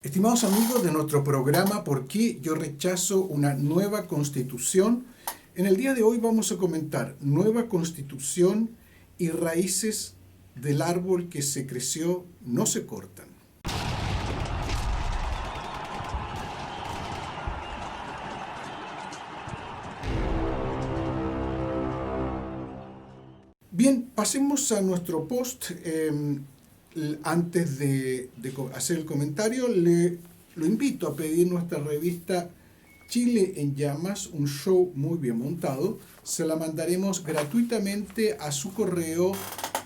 Estimados amigos de nuestro programa ¿Por qué yo rechazo una nueva constitución? En el día de hoy vamos a comentar nueva constitución y raíces del árbol que se creció no se cortan. Bien, pasemos a nuestro post. Antes de hacer el comentario, lo invito a pedir nuestra revista Chile en Llamas, un show muy bien montado. Se la mandaremos gratuitamente a su correo,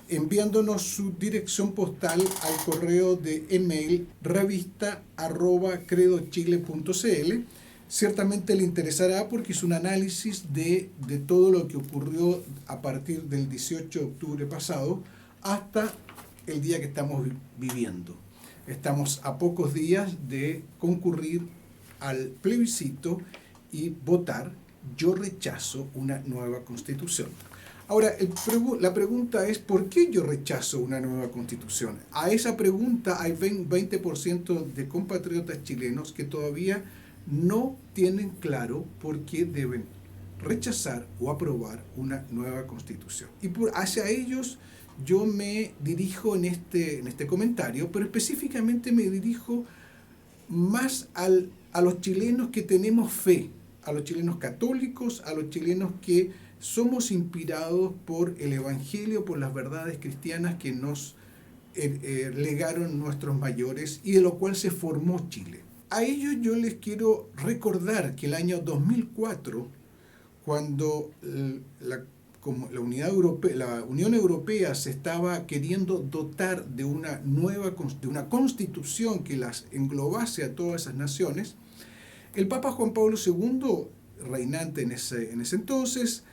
enviándonos su dirección postal al correo de email revista@credochile.cl. Ciertamente le interesará porque es un análisis de todo lo que ocurrió a partir del 18 de octubre pasado hasta el día que estamos viviendo. Estamos a pocos días de concurrir al plebiscito y votar. Yo rechazo una nueva constitución. Ahora, la pregunta es, ¿por qué yo rechazo una nueva constitución? A esa pregunta hay 20% de compatriotas chilenos que todavía no tienen claro por qué deben rechazar o aprobar una nueva constitución. Y hacia ellos yo me dirijo en este comentario, pero específicamente me dirijo más a los chilenos que tenemos fe, a los chilenos católicos, a los chilenos que somos inspirados por el Evangelio, por las verdades cristianas que nos legaron nuestros mayores y de lo cual se formó Chile. A ellos yo les quiero recordar que el año 2004, cuando la Unión Europea se estaba queriendo dotar de una constitución que las englobase a todas esas naciones, el Papa Juan Pablo II, reinante en ese entonces,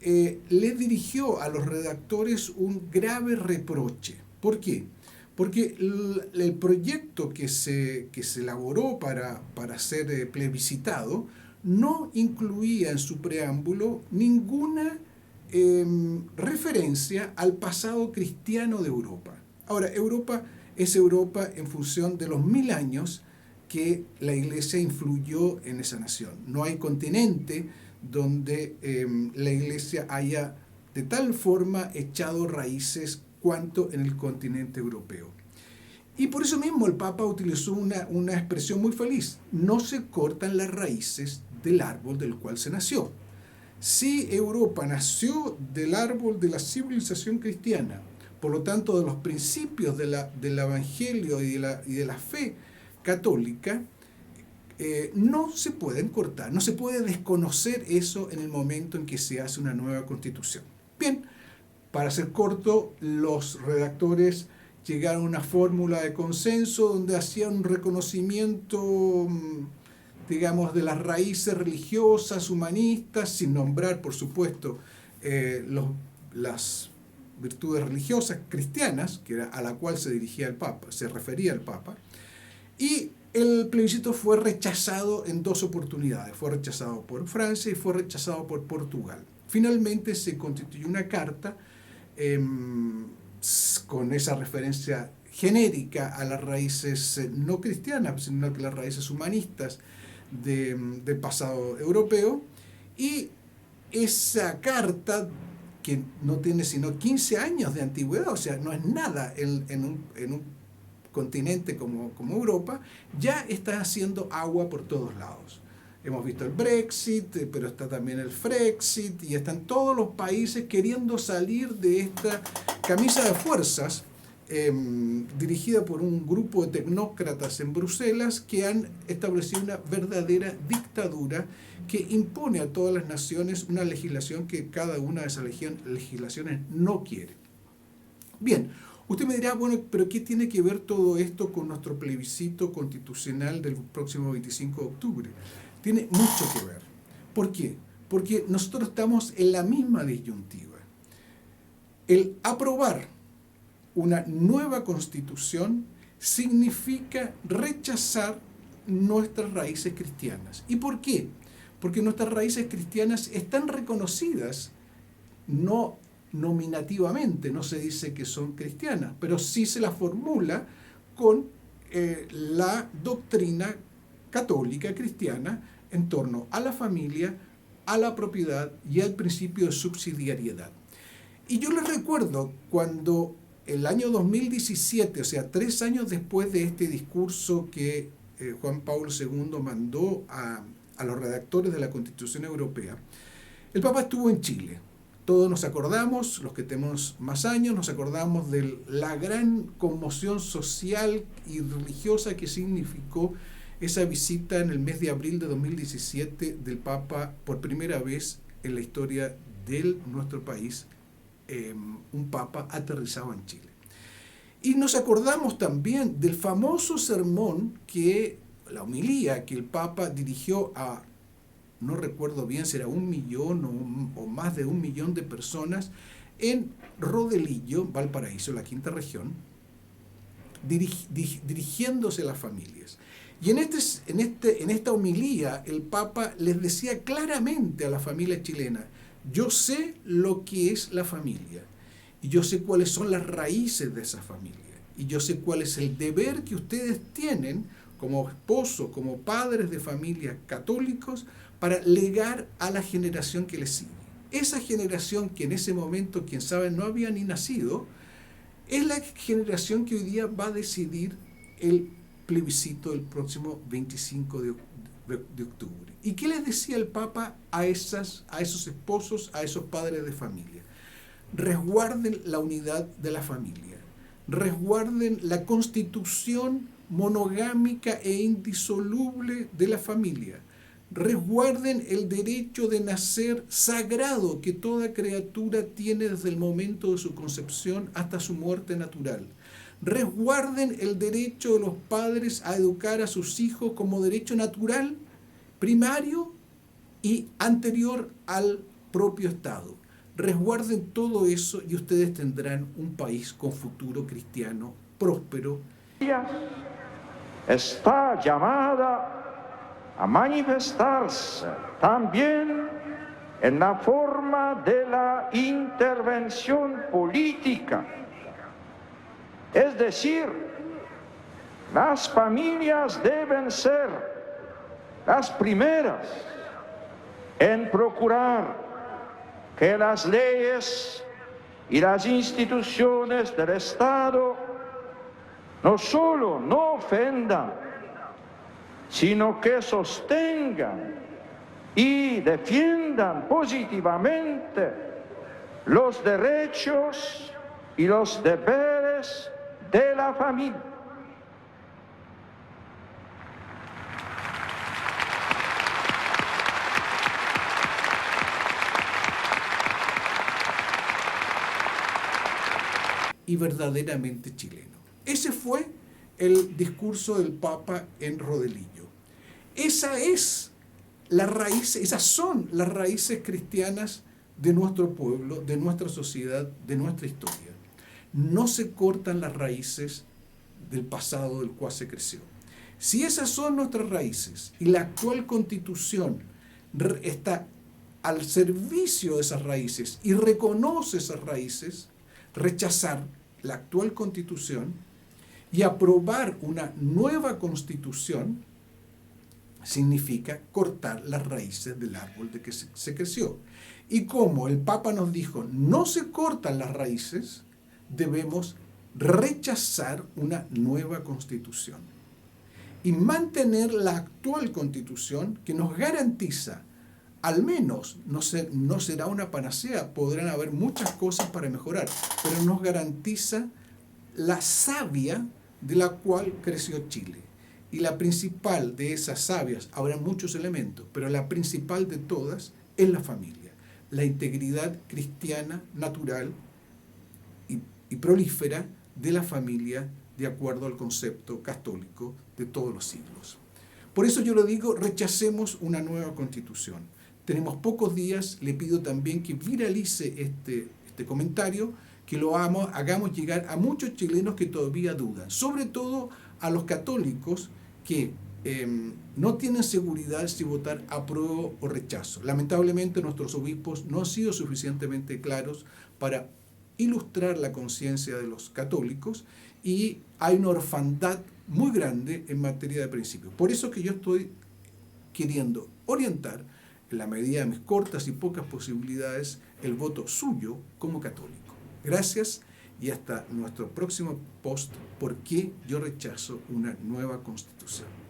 le dirigió a los redactores un grave reproche. ¿Por qué? Porque el proyecto que se elaboró para ser plebiscitado no incluía en su preámbulo ninguna referencia al pasado cristiano de Europa. Ahora, Europa es Europa en función de los 1000 años que la Iglesia influyó en esa nación. No hay continente donde la Iglesia haya de tal forma echado raíces cuanto en el continente europeo. Y por eso mismo el Papa utilizó una expresión muy feliz: no se cortan las raíces del árbol del cual se nació. Si Europa nació del árbol de la civilización cristiana, por lo tanto de los principios del Evangelio y de la fe católica, no se pueden cortar, no se puede desconocer eso en el momento en que se hace una nueva constitución. Bien, para ser corto, los redactores llegaron a una fórmula de consenso donde hacían un reconocimiento, digamos, de las raíces religiosas, humanistas, sin nombrar, por supuesto, las virtudes religiosas cristianas, que era a la cual se refería el Papa, y el plebiscito fue rechazado en 2 oportunidades. Fue rechazado por Francia y fue rechazado por Portugal. Finalmente se constituyó una carta con esa referencia genérica a las raíces no cristianas, sino que las raíces humanistas del pasado europeo, y esa carta, que no tiene sino 15 años de antigüedad, o sea, no es nada en un continente como Europa, ya está haciendo agua por todos lados. Hemos visto el Brexit, pero está también el Frexit, y están todos los países queriendo salir de esta camisa de fuerzas dirigida por un grupo de tecnócratas en Bruselas que han establecido una verdadera dictadura que impone a todas las naciones una legislación que cada una de esas legislaciones no quiere. Bien, usted me dirá, bueno, pero ¿qué tiene que ver todo esto con nuestro plebiscito constitucional del próximo 25 de octubre? Tiene mucho que ver. ¿Por qué? Porque nosotros estamos en la misma disyuntiva. El aprobar una nueva constitución significa rechazar nuestras raíces cristianas. ¿Y por qué? Porque nuestras raíces cristianas están reconocidas, no nominativamente, no se dice que son cristianas, pero sí se las formula con la doctrina católica cristiana en torno a la familia, a la propiedad y al principio de subsidiariedad. Y yo les recuerdo cuando el año 2017, o sea, 3 años después de este discurso que Juan Pablo II mandó a los redactores de la Constitución Europea, el Papa estuvo en Chile. Todos nos acordamos, los que tenemos más años, nos acordamos de la gran conmoción social y religiosa que significó esa visita en el mes de abril de 2017 del Papa por primera vez en la historia de nuestro país, un Papa aterrizado en Chile. Y nos acordamos también del famoso sermón la homilía que el Papa dirigió a, no recuerdo bien si era 1 millón o más de 1 millón de personas en Rodelillo, Valparaíso, la quinta región, dirigiéndose a las familias. Y en esta homilía el Papa les decía claramente a la familia chilena: yo sé lo que es la familia, y yo sé cuáles son las raíces de esa familia, y yo sé cuál es el deber que ustedes tienen como esposos, como padres de familia católicos, para legar a la generación que les sigue. Esa generación que en ese momento, quién sabe, no había ni nacido, es la generación que hoy día va a decidir el plebiscito del próximo 25 de octubre. ¿Y qué les decía el Papa a esos esposos, a esos padres de familia? Resguarden la unidad de la familia, resguarden la constitución monogámica e indisoluble de la familia, resguarden el derecho de nacer sagrado que toda criatura tiene desde el momento de su concepción hasta su muerte natural. Resguarden el derecho de los padres a educar a sus hijos como derecho natural, primario y anterior al propio Estado. Resguarden todo eso y ustedes tendrán un país con futuro cristiano, próspero. Está llamada a manifestarse también en la forma de la intervención política. Es decir, las familias deben ser las primeras en procurar que las leyes y las instituciones del Estado no solo no ofendan, sino que sostengan y defiendan positivamente los derechos y los deberes de la familia. Y verdaderamente chileno. Ese fue el discurso del Papa en Rodelillo. Esas son las raíces cristianas de nuestro pueblo, de nuestra sociedad, de nuestra historia. No se cortan las raíces del pasado del cual se creció. Si esas son nuestras raíces y la actual Constitución está al servicio de esas raíces y reconoce esas raíces, rechazar la actual Constitución y aprobar una nueva Constitución significa cortar las raíces del árbol de que se creció. Y como el Papa nos dijo, no se cortan las raíces, debemos rechazar una nueva Constitución y mantener la actual Constitución que nos garantiza, al menos, no será una panacea, podrán haber muchas cosas para mejorar, pero nos garantiza la savia de la cual creció Chile. Y la principal de esas savias, habrá muchos elementos, pero la principal de todas es la familia, la integridad cristiana, natural y prolífera de la familia de acuerdo al concepto católico de todos los siglos. Por eso yo lo digo, rechacemos una nueva Constitución. Tenemos pocos días, le pido también que viralice este comentario, que lo hagamos llegar a muchos chilenos que todavía dudan, sobre todo a los católicos que no tienen seguridad si votar apruebo o rechazo. Lamentablemente nuestros obispos no han sido suficientemente claros para ilustrar la conciencia de los católicos y hay una orfandad muy grande en materia de principios. Por eso que yo estoy queriendo orientar, en la medida de mis cortas y pocas posibilidades, el voto suyo como católico. Gracias y hasta nuestro próximo post, ¿por qué yo rechazo una nueva constitución?